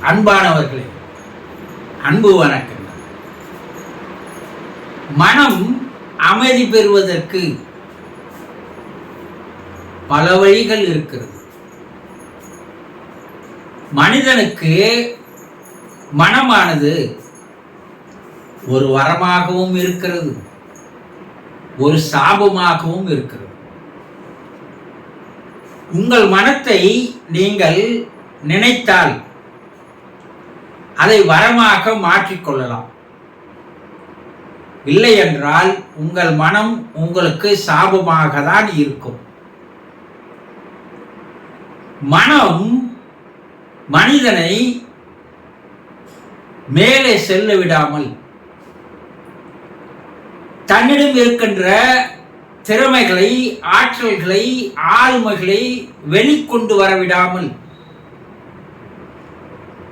அன்பானவர்களே, அன்பு வணக்கம். மனம் அமைதி பெறுவதற்கு பல வழிகள் இருக்கிறது. மனிதனுக்கு மனமானது ஒரு வரமாகவும் இருக்கிறது, ஒரு சாபமாகவும் இருக்கிறது. உங்கள் மனத்தை நீங்கள் நினைத்தால் அதை வரமாக மாற்றிக்கொள்ளலாம். இல்லை என்றால் உங்கள் மனம் உங்களுக்கு சாபமாக தான் இருக்கும். மனம் மனிதனை மேலே செல்ல விடாமல், தன்னிடம் இருக்கின்ற திறமைகளை, ஆற்றல்களை, ஆளுமைகளை வெளிக்கொண்டு வரவிடாமல்,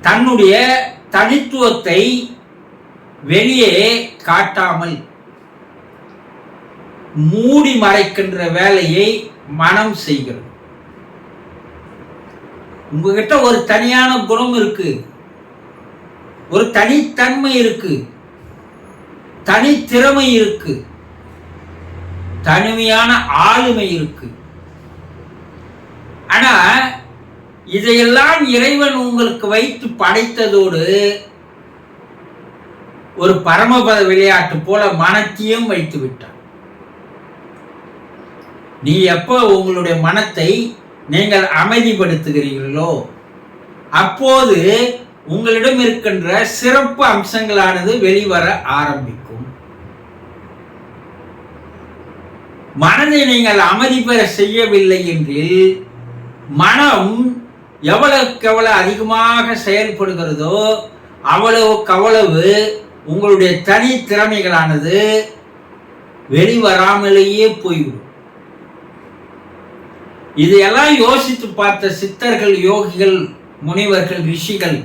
தன்னுடைய தனித்துவத்தை வெளியே காட்டாமல் மூடி மறைக்கின்ற வேலையை மனம் செய்கிறது. உங்ககிட்ட ஒரு தனியான குணம் இருக்கு, ஒரு தனித்தன்மை இருக்கு, தனித்திறமை இருக்கு, தனிமையான ஆளுமை இருக்கு. ஆனா இதையெல்லாம் இறைவன் உங்களுக்கு வைத்து படைத்ததோடு ஒரு பரமபத விளையாட்டு போல மனத்தையும் வைத்து விட்டான். நீ எப்போ உங்களுடைய மனத்தை நீங்கள் அமைதிப்படுத்துகிறீர்களோ அப்போது உங்களிடம் இருக்கின்ற சிறப்பு அம்சங்களானது வெளிவர ஆரம்பிக்கும். மனதை நீங்கள் அமைதி பெற செய்யவில்லை என்றில் மனம் எவ்வளவுக்கு எவ்வளவு அதிகமாக செயல்படுகிறதோ அவ்வளவுக்கு அவ்வளவு உங்களுடைய தனி திறமைகளானது வெளிவராமலேயே போய்விடும். இதையெல்லாம் யோசித்து பார்த்த சித்தர்கள், யோகிகள், முனிவர்கள், ரிஷிகள்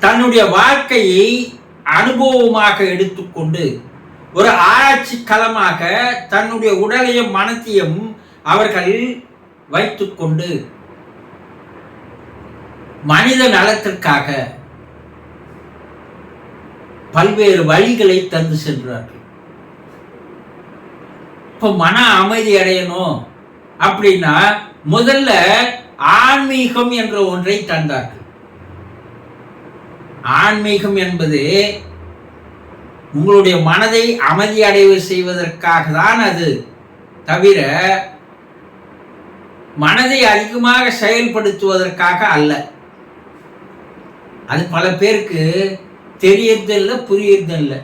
தன்னுடைய வாழ்க்கையை அனுபவமாக எடுத்துக்கொண்டு ஒரு ஆராய்ச்சி களமாக தன்னுடைய உடலையும் மனத்தையும் அவர்கள் வைத்துக்கொண்டு மனித நலத்திற்காக பல்வேறு வழிகளை தந்து சென்றார்கள். இப்ப மன அமைதி அடையணும் அப்படின்னா முதல்ல ஆன்மீகம் என்ற ஒன்றை தந்தார்கள். ஆன்மீகம் என்பது உங்களுடைய மனதை அமைதி அடைவு செய்வதற்காக தான், அது தவிர மனதை அதிகமாக செயல்படுத்துவதற்காக அல்ல. அது பல பேருக்கு தெரியறதில்லை, புரியறதில்லை.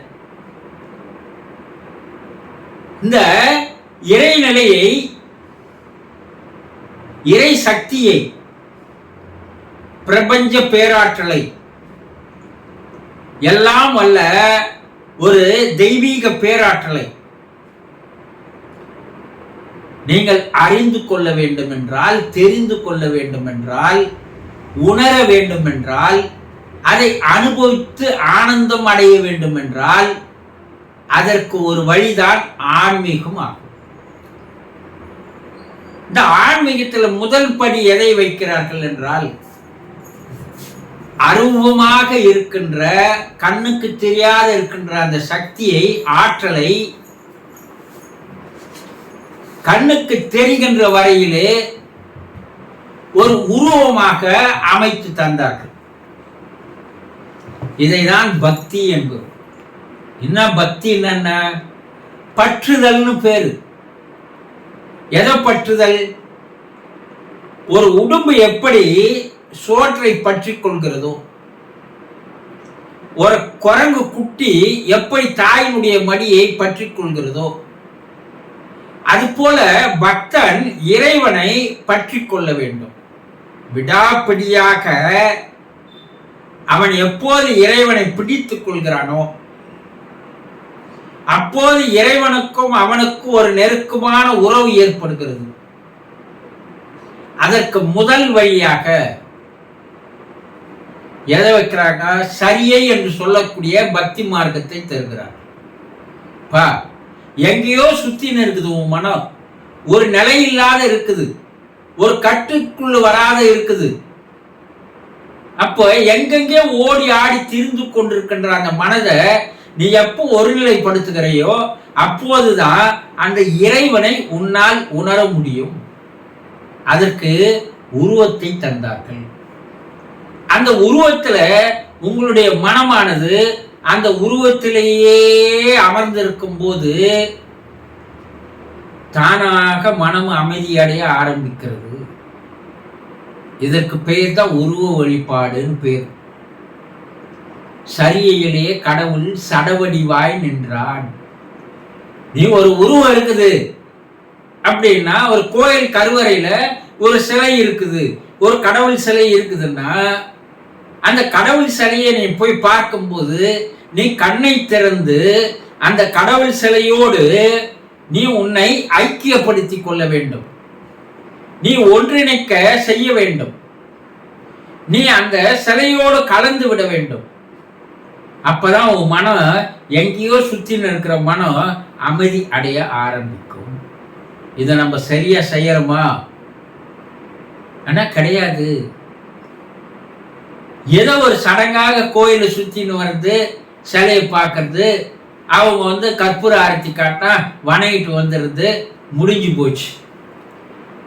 இந்த இறைநிலையை, இறை சக்தியை, பிரபஞ்ச பேராற்றலை, எல்லாம் வல்ல ஒரு தெய்வீக பேராற்றலை நீங்கள் அறிந்து கொள்ள வேண்டும் என்றால், தெரிந்து கொள்ள வேண்டும் என்றால், உணர வேண்டும் என்றால், அதை அனுபவித்து ஆனந்தம் அடைய வேண்டும் என்றால் அதற்கு ஒரு வழிதான் ஆன்மீகம் ஆகும். இந்த ஆன்மீகத்தில் முதல் படி எதை வைக்கிறார்கள் என்றால், அருவமாக இருக்கின்ற, கண்ணுக்கு தெரியாத இருக்கின்ற அந்த சக்தியை, ஆற்றலை கண்ணுக்கு தெரிகின்ற வரையிலே ஒரு உருவமாக அமைத்து தந்தார்கள். இதைதான் பக்தி என்பது. என்ன பக்தி? என்ன பற்றுதல்னு பேரு. எதை பற்றுதல்? ஒரு உடம்பு எப்படி சோற்றை பற்றி கொள்கிறதோ, ஒரு குரங்கு குட்டி எப்படி தாயினுடைய மடியை பற்றி கொள்கிறதோ, அதுபோல பக்தன் இறைவனை பற்றி கொள்ள வேண்டும். விடாப்பிடியாக அவன் எப்போது இறைவனை பிடித்துக் கொள்கிறானோ அப்போது இறைவனுக்கும் அவனுக்கும் ஒரு நெருக்கமான உறவு ஏற்படுகிறது. அதற்கு முதல் வழியாக எதை வைக்கிறாங்க? சரியை என்று சொல்லக்கூடிய பக்தி மார்க்கத்தை தருகிறார். எங்கேயோ சுத்தின்னு இருக்குது உன் மனம், ஒரு நிலையில்லாத இருக்குது, ஒரு கட்டுக்குள்ள வராத இருக்குது. அப்போ எங்கெங்கே ஓடி ஆடி திரிந்து கொண்டிருக்கின்ற அந்த மனதை நீ எப்போ ஒருநிலைப்படுத்துகிறையோ அப்போதுதான் அந்த இறைவனை உன்னால் உணர முடியும். அதற்கு உருவத்தை தந்தார்கள். அந்த உருவத்துல உங்களுடைய மனமானது அந்த உருவத்திலேயே அமர்ந்திருக்கும் போது தானாக மனம் அமைதியடைய ஆரம்பிக்கிறது. இதற்கு பெயர் தான் உருவ வழிபாடுன்னு பேர். சரியிலே கடவுள் சடவடிவாய் நின்றான். நீ ஒரு உருவம் இருக்குது அப்படின்னா, ஒரு கோயில் கருவறையில ஒரு சிலை இருக்குது, ஒரு கடவுள் சிலை இருக்குதுன்னா, அந்த கடவுள் சிலையை நீ போய் பார்க்கும்போது நீ கண்ணை திறந்து அந்த கடவுள் சிலையோடு நீ உன்னை ஐக்கியப்படுத்தி கொள்ள வேண்டும். நீ ஒன்றிணைக்க செய்ய வேண்டும். நீ அந்த சிலையோடு கலந்து விட வேண்டும். அப்பதான் உன் மனம், எங்கேயோ சுத்தி இருக்கிற மனம் அமைதி அடைய ஆரம்பிக்கும். இதை நம்ம சரியா செய்யறோமா? ஆனா கிடையாது. ஏதோ ஒரு சடங்காக கோயிலை சுத்தின்னு வர்றது, சிலையை பார்க்கறது, அவங்க கற்பூர ஆரத்தி காட்டா வணங்கிட்டு வந்துடுறது, முடிஞ்சு போச்சு.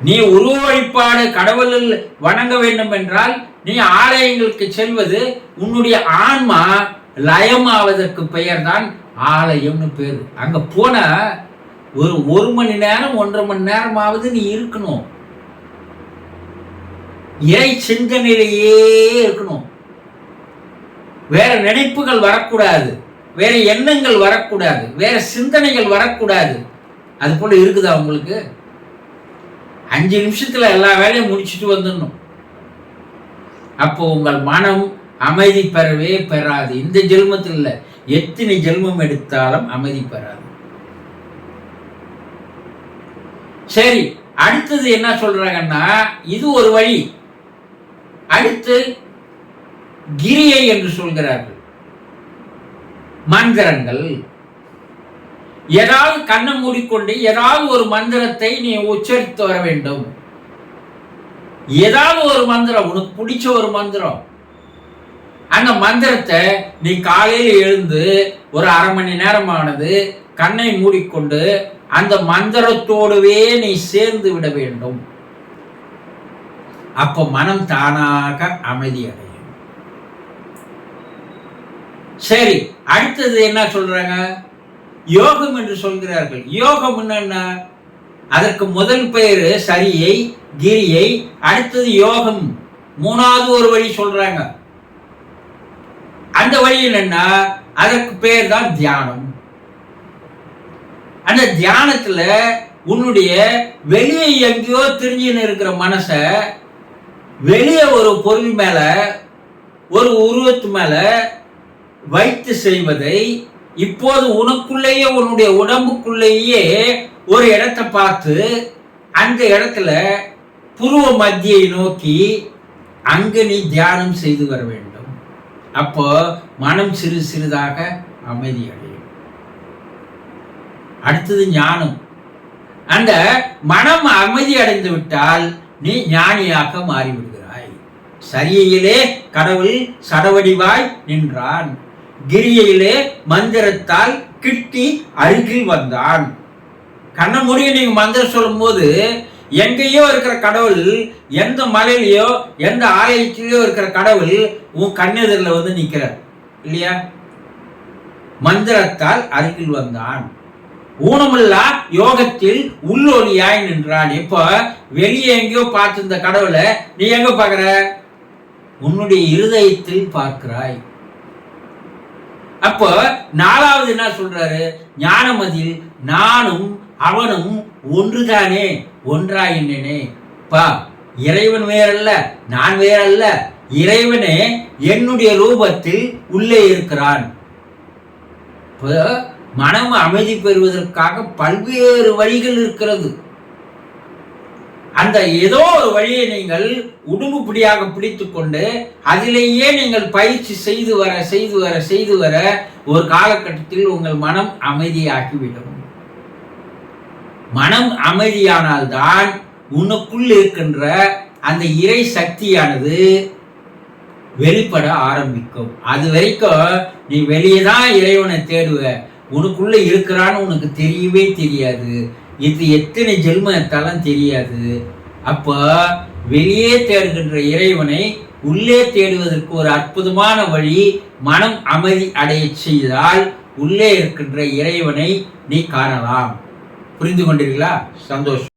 நீ உருவ வழிபாடு கடவுளில் வணங்க வேண்டும் என்றால் நீ ஆலயங்களுக்கு செல்வது, உன்னுடைய ஆன்மா லயமாவதற்கு பெயர் தான் ஆலயம்னு பேரு. அங்க போன ஒரு மணி நேரம் 1.5 மணி நேரமாவது நீ இருக்கணும். இறை சிந்தனையிலேயே இருக்கணும். வேற நினைப்புகள் வரக்கூடாது, வேற எண்ணங்கள் வரக்கூடாது, வேற சிந்தனைகள் வரக்கூடாது. அது போல இருக்குதா உங்களுக்கு? 5 நிமிஷத்துல எல்லா வேலையும் முடிச்சுட்டு வந்துடணும். அப்போ உங்கள் மனம் அமைதி பெறவே பெறாது. இந்த ஜென்மத்தில் இல்லை, எத்தனை ஜென்மம் எடுத்தாலும் அமைதி பெறாது. சரி, அடுத்தது என்ன சொல்றாங்கன்னா, இது ஒரு வழி. அடுத்து கிரியை என்று சொல்கிறார்கள், மந்திரங்கள். ஏதாவது கண்ணை மூடிக்கொண்டு ஏதாவது ஒரு மந்திரத்தை நீ உச்சரித்து வர வேண்டும். ஏதாவது ஒரு மந்திரம், உனக்கு பிடிச்ச ஒரு மந்திரம். அந்த மந்திரத்தை நீ காலையில் எழுந்து ஒரு 1/2 மணி நேரமானது கண்ணை மூடிக்கொண்டு அந்த மந்திரத்தோடுவே நீ சேர்ந்து விட வேண்டும். அப்ப மனம் தானாக அமைதி அடையும். சரி, அடுத்தது என்ன சொல்றாங்க? யோகம் என்று சொல்கிறார்கள். யோகம் என்ன? அதற்கு முதல் பெயரு சரியை, கிரியை. அடுத்தது யோகம். 3வது ஒரு வழி சொல்றாங்க. அந்த வழி என்னன்னா, அதற்கு பெயர் தான் தியானம். அந்த தியானத்துல உன்னுடைய வெளியே எங்கேயோ திரிஞ்சுன்னு இருக்கிற மனச வெளியே ஒரு பொருள் மேல, ஒரு உருவத்து மேல வைத்து செய்வதை இப்போது உனக்குள்ளேயே, உன்னுடைய உடம்புக்குள்ளேயே ஒரு இடத்தை பார்த்து அந்த இடத்துல புருவ மத்தியை நோக்கி அங்கு நீ தியானம் செய்து வர வேண்டும். அப்போ மனம் சிறு சிறிதாக அமைதி அடையும். அடுத்தது ஞானம். அந்த மனம் அமைதி அடைந்து விட்டால் நீ ஞானியாக மாறிவிடுகிறாய். சரியிலே கடவுள் சடவடிவாய் நின்றான். கிரியிலே மந்திரத்தால் கிட்டி அருகில் வந்தான். கண்ண முடிய நீங்க மந்திரம் சொல்லும் போது எங்கேயோ இருக்கிற கடவுள், எந்த மலையிலையோ எந்த ஆலயத்திலேயோ இருக்கிற கடவுள் உன் கண்ணெதிரில் நிற்கிறார் இல்லையா? மந்திரத்தால் அருகில் வந்தான். ஊனமில்லா யோகத்தில் உள்ளொலியாய் நின்றான். இப்ப வெளியே எங்கேயோ பார்த்து இந்த கடவுளை நீ எங்க பார்க்கிற? உன்னுடைய இருதயத்தில் பார்க்கிறாய். அப்போ 4வது என்ன சொல்றாரு? ஞானமதில் நானும் அவனும் ஒன்றுதானே, ஒன்றாய் என்னே. பா, இறைவன் வேறல்ல, நான் வேறல்ல. இறைவனே என்னுடைய ரூபத்தில் உள்ளே இருக்கிறான். மனம் அமைதி பெறுவதற்காக பல்வேறு வழிகள் இருக்கிறது. அந்த ஏதோ ஒரு வழியை நீங்கள் உடும்புப்படியாக பிடித்துக் கொண்டு அதிலேயே நீங்கள் பயிற்சி செய்து வர ஒரு காலகட்டத்தில் உங்கள் மனம் அமைதியாகிவிடும். மனம் அமைதியானால்தான் உனக்குள் இருக்கின்ற அந்த இறை சக்தியானது வெளிப்பட ஆரம்பிக்கும். அது வரைக்கும் நீ வெளியே தான் இறைவனை தேடுவ, உனக்குள்ள இருக்கிறான்னு உனக்கு தெரியவே தெரியாது. இது எத்தனை ஜென்மத்தாலும் தெரியாது. அப்போ வெளியே தேடுகின்ற இறைவனை உள்ளே தேடுவதற்கு ஒரு அற்புதமான வழி, மனம் அமைதி அடைய செய்தால் உள்ளே இருக்கின்ற இறைவனை நீ காணலாம். புரிந்து கொண்டீர்களா? சந்தோஷம்.